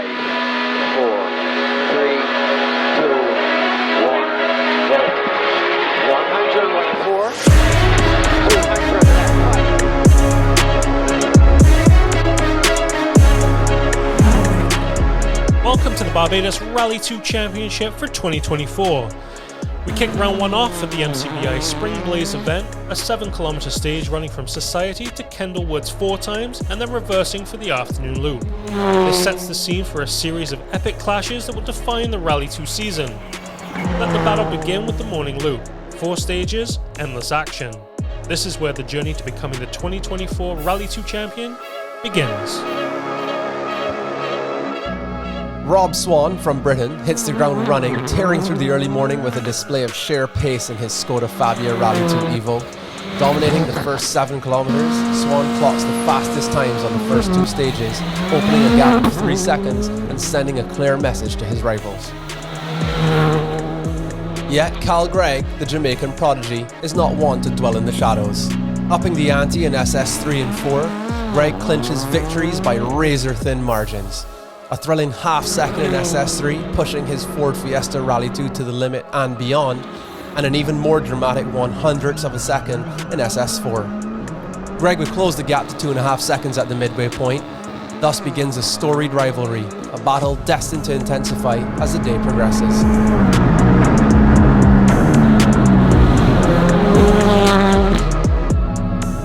5, 4, 3, 2, 1, go. 100 left 4, 200 left 5. Welcome to the Barbados Rally2 Championship for 2024. We kick round 1 off at the MCBI Springblaze event, a 7km stage running from Society to Kendall Woods 4 times and then reversing for the afternoon loop. This sets the scene for a series of epic clashes that will define the Rally2 season. Let the battle begin with the morning loop. 4 stages, endless action. This is where the journey to becoming the 2024 Rally2 champion begins. Rob Swan from Britain hits the ground running, tearing through the early morning with a display of sheer pace in his Skoda Fabia Rally2 Evo. Dominating the first 7 kilometers, Swan clocks the fastest times on the first 2 stages, opening a gap of 3 seconds and sending a clear message to his rivals. Yet Cal Gregg, the Jamaican prodigy, is not one to dwell in the shadows. Upping the ante in SS3 and 4, Gregg clinches victories by razor-thin margins. A thrilling half-second in SS3, pushing his Ford Fiesta Rally2 to the limit and beyond, and an even more dramatic 1/100th of a second in SS4. Gregg would close the gap to 2.5 seconds at the midway point. Thus begins a storied rivalry, a battle destined to intensify as the day progresses.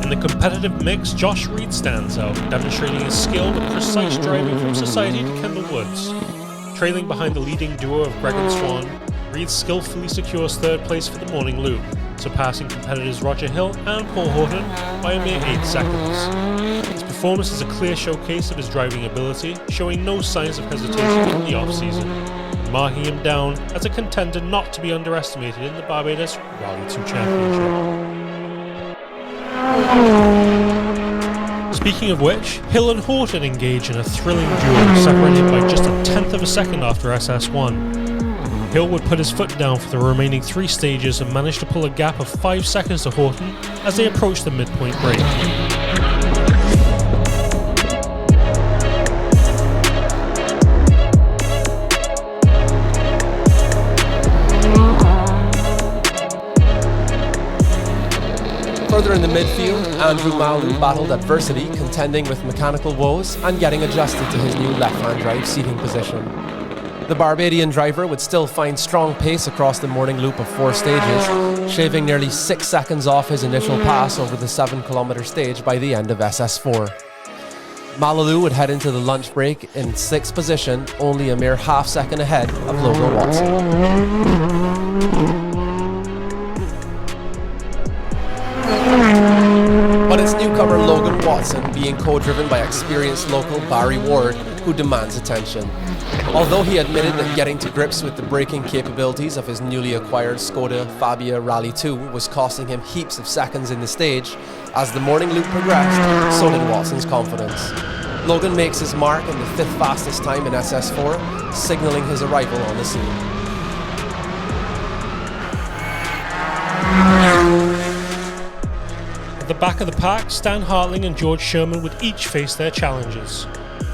In the competitive mix, Josh Reed stands out, demonstrating his skill with precise driving from Society to Kendall Woods. Trailing behind the leading duo of Gregg and Swan, Reed skillfully secures 3rd place for the morning loop, surpassing competitors Roger Hill and Paul Horton by a mere 8 seconds. His performance is a clear showcase of his driving ability, showing no signs of hesitation in the off-season, marking him down as a contender not to be underestimated in the Barbados Rally2 Championship. Speaking of which, Hill and Horton engage in a thrilling duel, separated by just 1/10 of a second after SS1. Hill would put his foot down for the remaining 3 stages and manage to pull a gap of 5 seconds to Horton as they approach the midpoint break. Further in the midfield, Andrew Malu battled adversity, contending with mechanical woes and getting adjusted to his new left-hand drive seating position. The Barbadian driver would still find strong pace across the morning loop of 4 stages, shaving nearly 6 seconds off his initial pass over the 7km stage by the end of SS4. Malaloo would head into the lunch break in 6th position, only a mere half second ahead of Logan Watson. But it's newcomer Logan Watson, being co-driven by experienced local Barry Ward, who demands attention. Although he admitted that getting to grips with the braking capabilities of his newly acquired Skoda Fabia Rally2 was costing him heaps of seconds in the stage, as the morning loop progressed, so did Watson's confidence. Logan makes his mark in the 5th fastest time in SS4, signaling his arrival on the scene. At the back of the pack, Stan Hartling and George Sherman would each face their challenges.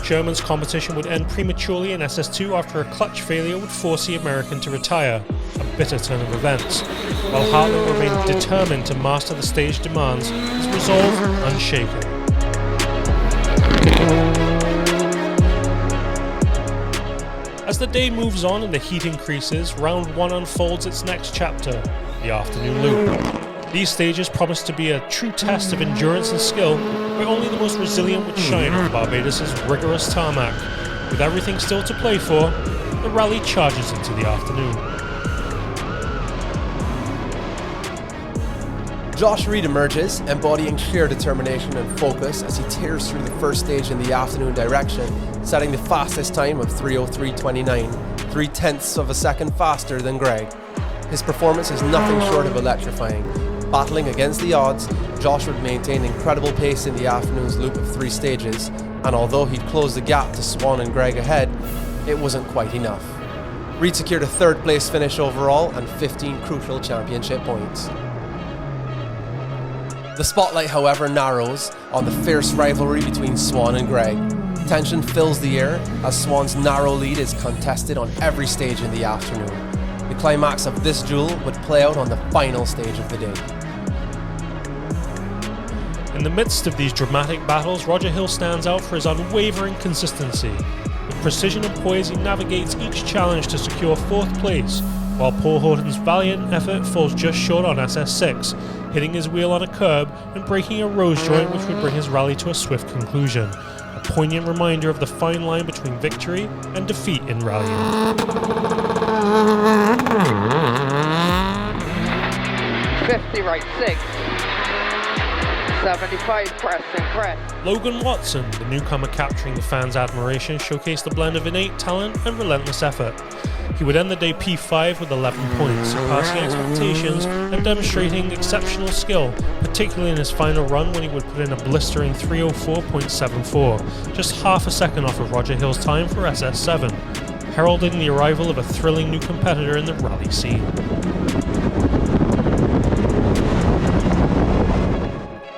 Sherman's competition would end prematurely in SS2 after a clutch failure would force the American to retire, a bitter turn of events, while Hartling remained determined to master the stage demands, his resolve unshaken. As the day moves on and the heat increases, round 1 unfolds its next chapter, the afternoon loop. These stages promise to be a true test of endurance and skill, where only the most resilient would shine on Barbados' rigorous tarmac. With everything still to play for, the rally charges into the afternoon. Josh Reed emerges, embodying sheer determination and focus as he tears through the first stage in the afternoon direction, setting the fastest time of 3:03.29, 3/10ths of a second faster than Gregg. His performance is nothing short of electrifying. Battling against the odds, Josh would maintain incredible pace in the afternoon's loop of 3 stages, and although he'd closed the gap to Swan and Gregg ahead, it wasn't quite enough. Reed secured a 3rd place finish overall and 15 crucial championship points. The spotlight, however, narrows on the fierce rivalry between Swan and Gregg. Tension fills the air as Swan's narrow lead is contested on every stage in the afternoon. The climax of this duel would play out on the final stage of the day. In the midst of these dramatic battles, Roger Hill stands out for his unwavering consistency. With precision and poise, he navigates each challenge to secure 4th place, while Paul Horton's valiant effort falls just short on SS6, hitting his wheel on a curb and breaking a rose joint which would bring his rally to a swift conclusion. A poignant reminder of the fine line between victory and defeat in rallying. 50 right 6. 75 press and crest. Logan Watson, the newcomer capturing the fans' admiration, showcased a blend of innate talent and relentless effort. He would end the day P5 with 11 points, surpassing expectations and demonstrating exceptional skill, particularly in his final run when he would put in a blistering 304.74, just half a second off of Roger Hill's time for SS7, heralding the arrival of a thrilling new competitor in the rally scene.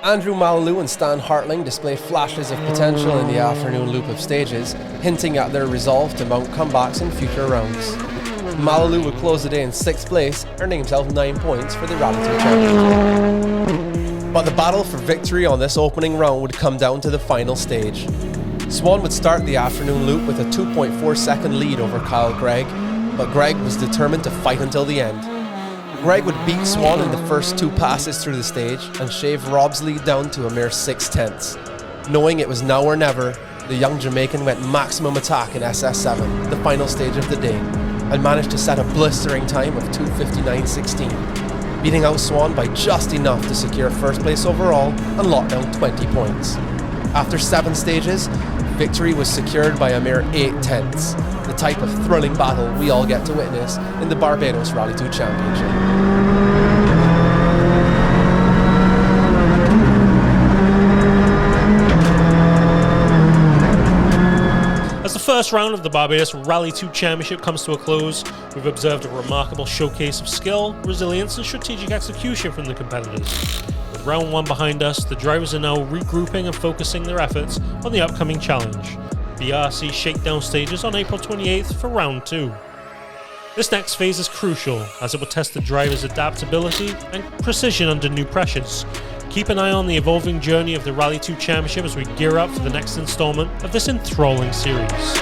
Andrew Malalou and Stan Hartling display flashes of potential in the afternoon loop of stages, hinting at their resolve to mount comebacks in future rounds. Malalou would close the day in 6th place, earning himself 9 points for the Rally2 Championship. But the battle for victory on this opening round would come down to the final stage. Swan would start the afternoon loop with a 2.4 second lead over Kyle Gregg, but Gregg was determined to fight until the end. Gregg would beat Swan in the first 2 passes through the stage and shave Rob's lead down to a mere 6/10. Knowing it was now or never, the young Jamaican went maximum attack in SS7, the final stage of the day, and managed to set a blistering time of 2:59.16, beating out Swan by just enough to secure 1st place overall and lock down 20 points. After 7 stages, victory was secured by a mere 8/10, the type of thrilling battle we all get to witness in the Barbados Rally2 Championship. As the first round of the Barbados Rally2 Championship comes to a close, we've observed a remarkable showcase of skill, resilience and strategic execution from the competitors. With round 1 behind us, the drivers are now regrouping and focusing their efforts on the upcoming challenge, the RC Shakedown stages on April 28th for round 2. This next phase is crucial as it will test the drivers' adaptability and precision under new pressures. Keep an eye on the evolving journey of the Rally2 Championship as we gear up for the next installment of this enthralling series.